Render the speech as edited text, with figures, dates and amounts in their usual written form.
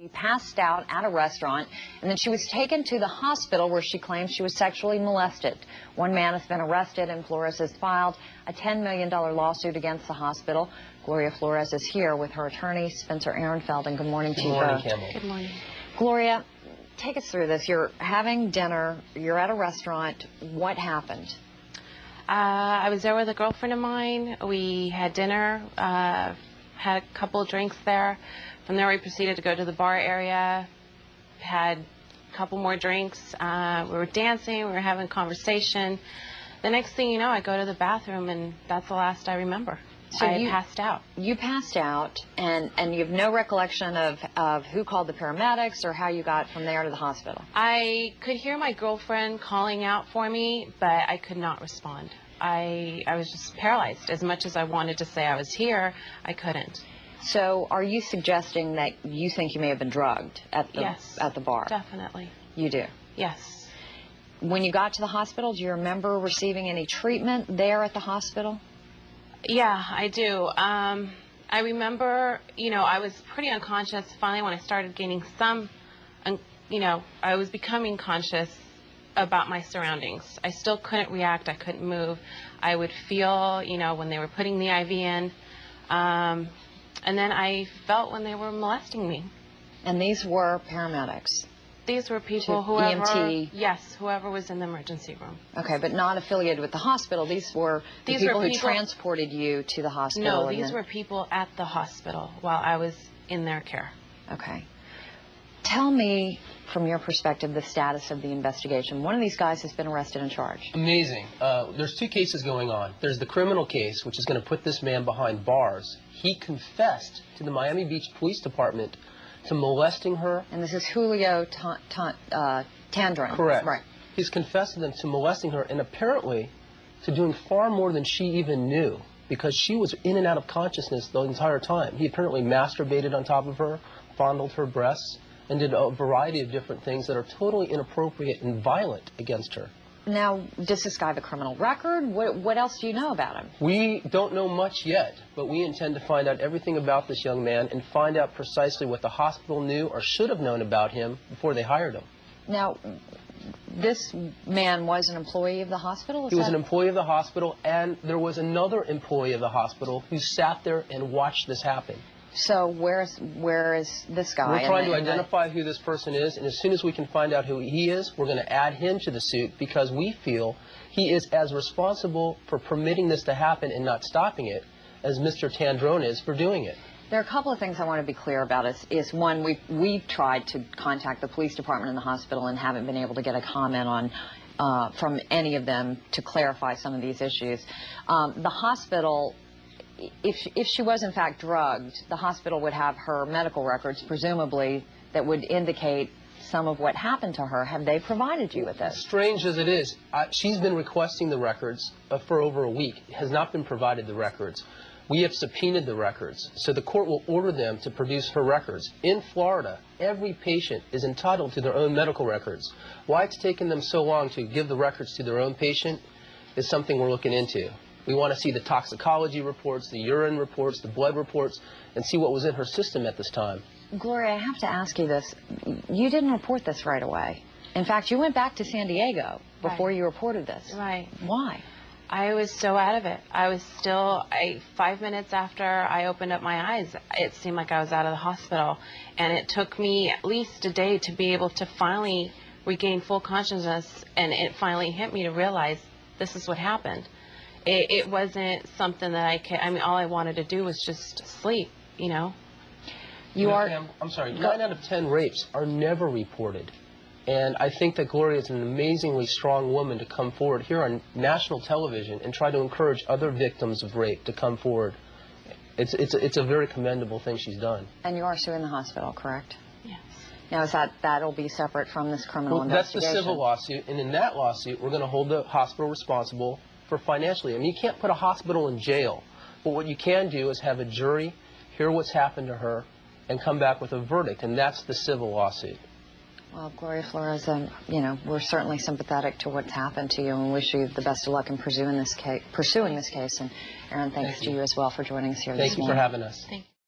She passed out at a restaurant, and then she was taken to the hospital where she claims she was sexually molested. One man has been arrested, and Flores has filed a $10 million lawsuit against the hospital. Gloria Flores is here with her attorney, Spencer Ehrenfeld, and good morning to you both. Good morning, Campbell. Good morning. Gloria, take us through this. You're having dinner. You're at a restaurant. What happened? I was there with a girlfriend of mine. We had dinner, had a couple of drinks there. From there, we proceeded to go to the bar area, had a couple more drinks. We were dancing, we were having conversation. The next thing you know, I go to the bathroom, and that's the last I remember. So I passed out. You passed out, and you have no recollection of who called the paramedics or how you got from there to the hospital? I could hear my girlfriend calling out for me, but I could not respond. I was just paralyzed. As much as I wanted to say I was here, I couldn't. So are you suggesting that you think you may have been drugged at the, yes, at the bar? Definitely. You do? Yes. When you got to the hospital, do you remember receiving any treatment there at the hospital? Yeah, I do. I remember, I was pretty unconscious. Finally, when I started gaining some, I was becoming conscious about my surroundings. I still couldn't react. I couldn't move. I would feel, when they were putting the IV in. And then I felt when they were molesting me. And these were paramedics? These were people, whoever... EMT? Yes, whoever was in the emergency room. Okay, but not affiliated with the hospital. These were the people who transported you to the hospital? No, these were people at the hospital while I was in their care. Okay. Tell me, from your perspective, the status of the investigation. One of these guys has been arrested and charged. Amazing. There's two cases going on. There's the criminal case, which is going to put this man behind bars. He confessed to the Miami Beach Police Department to molesting her. And this is Julio Tandron. Correct. Right. He's confessed to them to molesting her, and apparently to doing far more than she even knew, because she was in and out of consciousness the entire time. He apparently masturbated on top of her, fondled her breasts, and did a variety of different things that are totally inappropriate and violent against her. Now, does this guy have a criminal record? What else do you know about him? We don't know much yet, but we intend to find out everything about this young man and find out precisely what the hospital knew or should have known about him before they hired him. Now, this man was an employee of the hospital? He was an employee of the hospital, and there was another employee of the hospital who sat there and watched this happen. So where is this guy? We're trying to identify who this person is, and as soon as we can find out who he is, we're going to add him to the suit, because we feel he is as responsible for permitting this to happen and not stopping it as Mr. Tandron is for doing it. There are a couple of things I want to be clear about. Is one, we tried to contact the police department and the hospital and haven't been able to get a comment on from any of them to clarify some of these issues. The hospital, if she was in fact drugged, the hospital would have her medical records, presumably, that would indicate some of what happened to her. Have they provided you with this? Strange as it is, she's been requesting the records for over a week. Has not been provided the records. We have subpoenaed the records, so the court will order them to produce her records. In Florida, every patient is entitled to their own medical records. Why it's taken them so long to give the records to their own patient is something we're looking into. We want to see the toxicology reports, the urine reports, the blood reports, and see what was in her system at this time. Gloria, I have to ask you this. You didn't report this right away. In fact, you went back to San Diego before you reported this. Right. Why? I was so out of it. I was still, 5 minutes after I opened up my eyes, it seemed like I was out of the hospital. And it took me at least a day to be able to finally regain full consciousness, and it finally hit me to realize this is what happened. It wasn't something that all I wanted to do was just sleep, I'm sorry, 9 out of 10 rapes are never reported. And I think that Gloria is an amazingly strong woman to come forward here on national television and try to encourage other victims of rape to come forward. It's a very commendable thing she's done. And you are suing the hospital, correct? Yes. Now, that'll be separate from this criminal investigation? That's the civil lawsuit, and in that lawsuit, we're going to hold the hospital responsible for financially. I mean, you can't put a hospital in jail, but what you can do is have a jury hear what's happened to her and come back with a verdict, and that's the civil lawsuit. Well, Gloria Flores, we're certainly sympathetic to what's happened to you and wish you the best of luck in pursuing this case. And Aaron, thanks to you as well for joining us here this morning. Thank you for having us. Thank you.